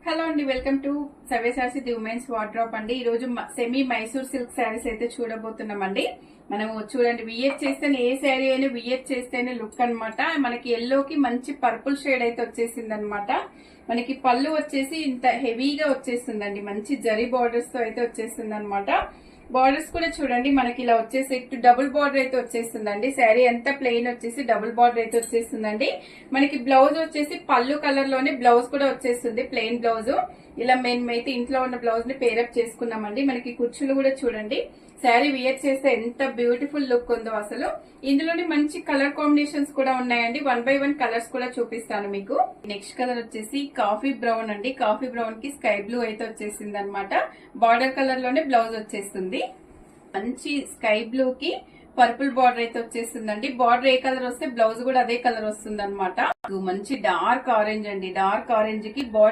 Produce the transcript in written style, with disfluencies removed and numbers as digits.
Hello అండి, welcome to Savyasachi the women's wardrobe అండి. ఈ రోజు సెమీ మైసూర్ సిల్క్ శారీస్ అయితే చూడబోతున్నామండి. మనము చూడండి, వియర్ చేస్తేనే ఏ శారీ అయినా వియర్ చేస్తేనే లుక్ అన్నమాట. మనకి ఎల్లోకి మంచి పర్పుల్ షేడ్ అయితే వచ్చేసింది అనమాట. మనకి పళ్ళు వచ్చేసి ఇంత హెవీగా వచ్చేస్తుందండి, మంచి జరీ బార్డర్స్ తో అయితే వచ్చేస్తుంది అనమాట. బార్డర్స్ కూడా చూడండి, మనకి ఇలా వచ్చేసి డబుల్ బార్డర్ అయితే వచ్చేస్తుందండి. శారీ అంతా ప్లెయిన్ వచ్చేసి డబుల్ బార్డర్ అయితే వచ్చేస్తుందండి. మనకి బ్లౌజ్ వచ్చేసి పళ్ళు కలర్ లోనే బ్లౌజ్ కూడా వచ్చేస్తుంది, ప్లెయిన్ బ్లౌజ్. ఇలా మేమైతే ఇంట్లో ఉన్న బ్లౌజ్ ని పేరప్ చేసుకున్నామండి. మనకి కుచ్చులు కూడా చూడండి, శారీ వియర్ చేస్తే ఎంత బ్యూటిఫుల్ లుక్ ఉందో అసలు. ఇందులోనే మంచి కలర్ కాంబినేషన్స్ కూడా ఉన్నాయండి. 1 by 1 కలర్స్ కూడా చూపిస్తాను మీకు. నెక్స్ట్ కలర్ వచ్చేసి కాఫీ బ్రౌన్ అండి. కాఫీ బ్రౌన్ కి స్కై బ్లూ అయితే వచ్చేసింది అనమాట. బార్డర్ కలర్ లోనే బ్లౌజ్ వచ్చేస్తుంది. మంచి స్కై బ్లూ కి పర్పుల్ బార్డర్ అయితే వచ్చేస్తుందండి. బార్డర్ ఏ కలర్ వస్తే బ్లౌజ్ కూడా అదే కలర్ వస్తుంది అనమాట. మంచి డార్క్ ఆరెంజ్ అండి. డార్క్ ఆరెంజ్ కి బార్డర్